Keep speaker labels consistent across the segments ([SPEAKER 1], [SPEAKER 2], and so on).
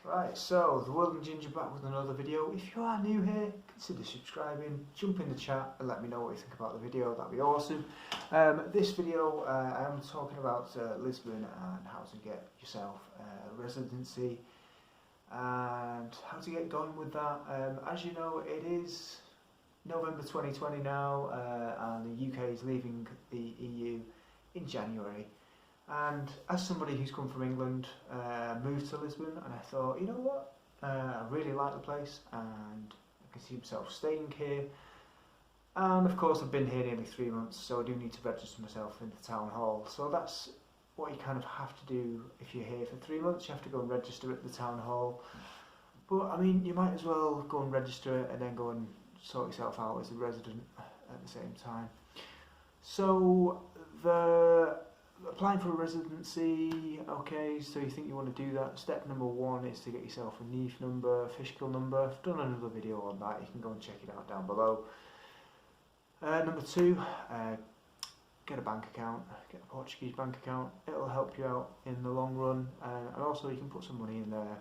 [SPEAKER 1] Right, so the World and Ginger back with another video. If you are new here, consider subscribing, jump in the chat and let me know what you think about the video, that'd be awesome. This video I am talking about Lisbon and how to get yourself a residency and how to get going with that. As you know, it is November 2020 now and the UK is leaving the EU in January. And as somebody who's come from England, moved to Lisbon, and I thought, you know what, I really like the place and I can see myself staying here. And of course I've been here nearly 3 months, so I do need to register myself in the town hall. So that's what you kind of have to do if you're here for 3 months. You have to go and register at the town hall. But I mean, you might as well go and register it and then go and sort yourself out as a resident at the same time. So applying for a residency, okay, so you think you want to do that. Step number 1 is to get yourself a NIF number, fiscal number. I've done another video on that, you can go and check it out down below. Number 2, get a bank account, get a Portuguese bank account. It'll help you out in the long run, and also you can put some money in there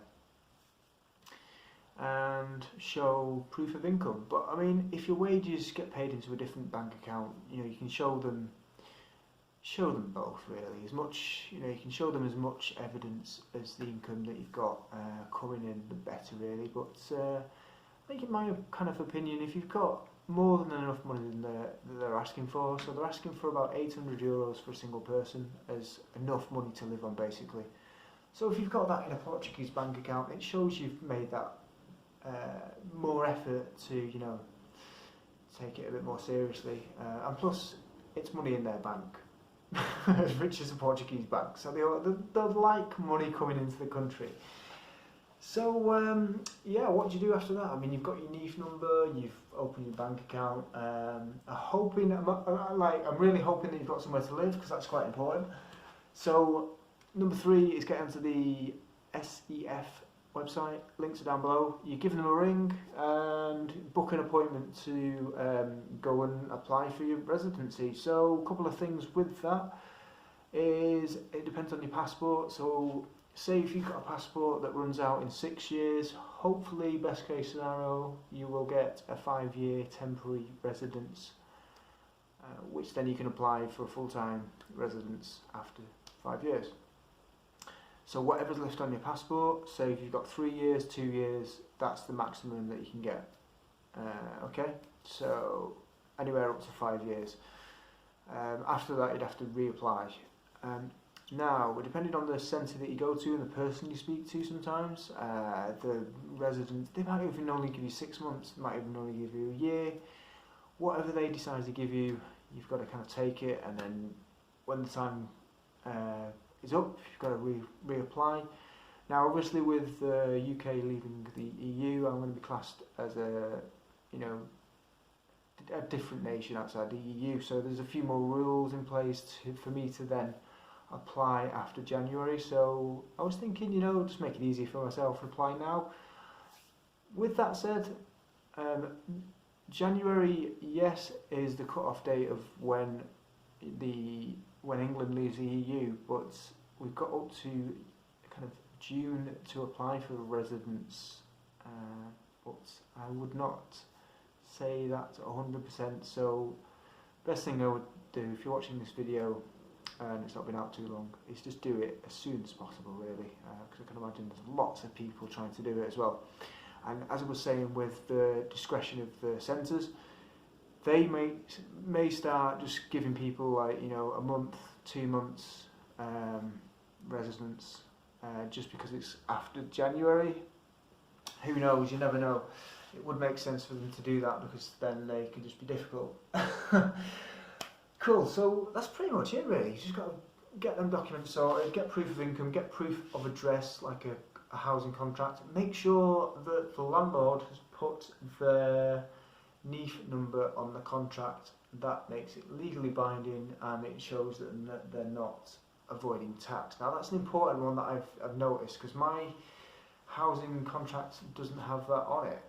[SPEAKER 1] and show proof of income. But I mean, if your wages get paid into a different bank account, you know, you can show them both really, as much, you know, you can show them as much evidence as the income that you've got coming in, the better really. But I think in my kind of opinion, if you've got more than enough money that they're asking for, so they're asking for about €800 for a single person as enough money to live on basically. So if you've got that in a Portuguese bank account, it shows you've made that more effort to, you know, take it a bit more seriously, and plus it's money in their bank. As rich as a Portuguese bank, so they like money coming into the country. So yeah, what do you do after that? I mean, you've got your NIF number, you've opened your bank account. I'm really hoping that you've got somewhere to live, because that's quite important. So number 3 is get onto the SEF website, links are down below. You give them a ring and book an appointment to go and apply for your residency. So a couple of things with that is it depends on your passport. So say if you've got a passport that runs out in 6 years, hopefully best case scenario you will get a 5-year temporary residence, which then you can apply for a full-time residence after 5 years. So whatever's left on your passport, so if you've got 3 years, 2 years, that's the maximum that you can get. Okay, so anywhere up to 5 years. After that, you'd have to reapply. Now, depending on the centre that you go to and the person you speak to, sometimes the residents, they might even only give you 6 months, they might even only give you a year. Whatever they decide to give you, you've got to kind of take it, and then when the time is up, you've got to reapply. Now, obviously, with the UK leaving the EU, I'm going to be classed as a different nation outside the EU. So there's a few more rules in place for me to then apply after January. So I was thinking, you know, just make it easy for myself and apply now. With that said, January, yes, is the cut-off date of when England leaves the EU, but we've got up to kind of June to apply for residence, but I would not say that 100%. So best thing I would do, if you're watching this video and it's not been out too long, is just do it as soon as possible really, because I can imagine there's lots of people trying to do it as well. And as I was saying, with the discretion of the centres, they may start just giving people, like, you know, a month, 2 months residence, just because it's after January. Who knows? You never know. It would make sense for them to do that, because then they can just be difficult. Cool. So that's pretty much it really. You just got to get them documents sorted, get proof of income, get proof of address, like a housing contract. Make sure that the landlord has put their NIF number on the contract. That makes it legally binding, and it shows that they're not avoiding tax. Now that's an important one that I've noticed, because my housing contract doesn't have that on it.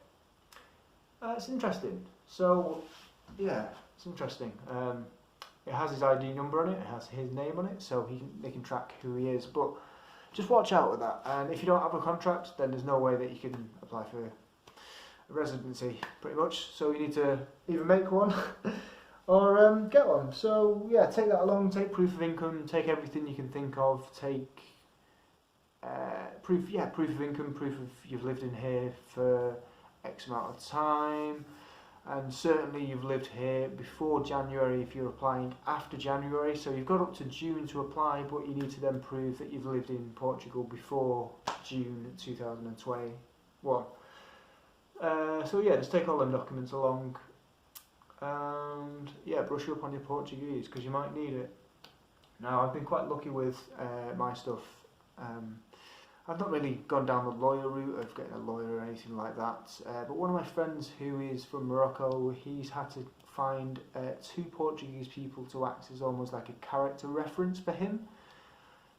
[SPEAKER 1] It's interesting. So yeah, it's interesting. It has his ID number on it, it has his name on it, so they can track who he is. But just watch out with that. And if you don't have a contract, then there's no way that you can apply for a residency, pretty much. So you need to either make one or get one. So yeah, take that along. Take proof of income. Take everything you can think of. Take proof of income, proof of you've lived in here for X amount of time, and certainly you've lived here before January if you're applying after January. So you've got up to June to apply, but you need to then prove that you've lived in Portugal before June 2021. So yeah, just take all them documents along, and yeah, brush up on your Portuguese because you might need it. Now, I've been quite lucky with my stuff. I've not really gone down the lawyer route of getting a lawyer or anything like that, but one of my friends who is from Morocco, he's had to find 2 Portuguese people to act as almost like a character reference for him.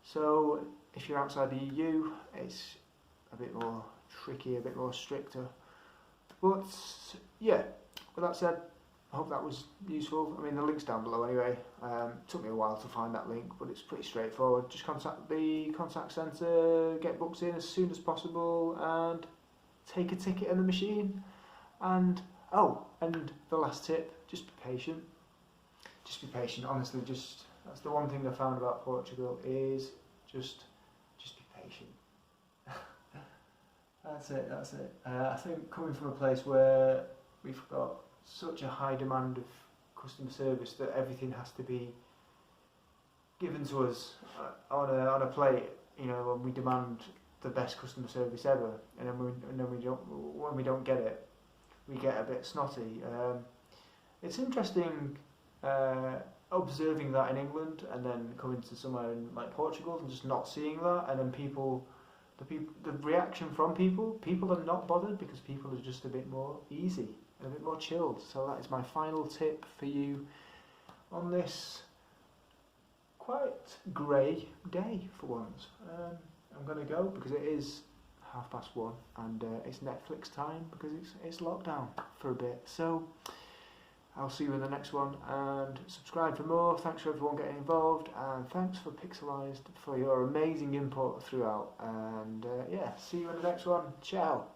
[SPEAKER 1] So if you're outside the EU, it's a bit more tricky, a bit more stricter. But yeah, with that said, I hope that was useful. I mean, the link's down below anyway. Took me a while to find that link, but it's pretty straightforward. Just contact the contact centre, get books in as soon as possible, and take a ticket in the machine. And and the last tip: just be patient. Just be patient. Honestly, that's the one thing I found about Portugal is just be patient. That's it. I think coming from a place where we've got such a high demand of customer service that everything has to be given to us on a plate, you know, when we demand the best customer service ever, and then when we don't get it, we get a bit snotty. It's interesting observing that in England, and then coming to somewhere in like Portugal and just not seeing that, and then the reaction from people are not bothered because people are just a bit more easy, a bit more chilled. So that is my final tip for you on this quite grey day for once. I'm going to go because it is 1:30 and it's Netflix time because it's lockdown for a bit. So I'll see you in the next one, and subscribe for more. Thanks for everyone getting involved, and thanks for Pixelized for your amazing input throughout. And yeah, see you in the next one. Ciao.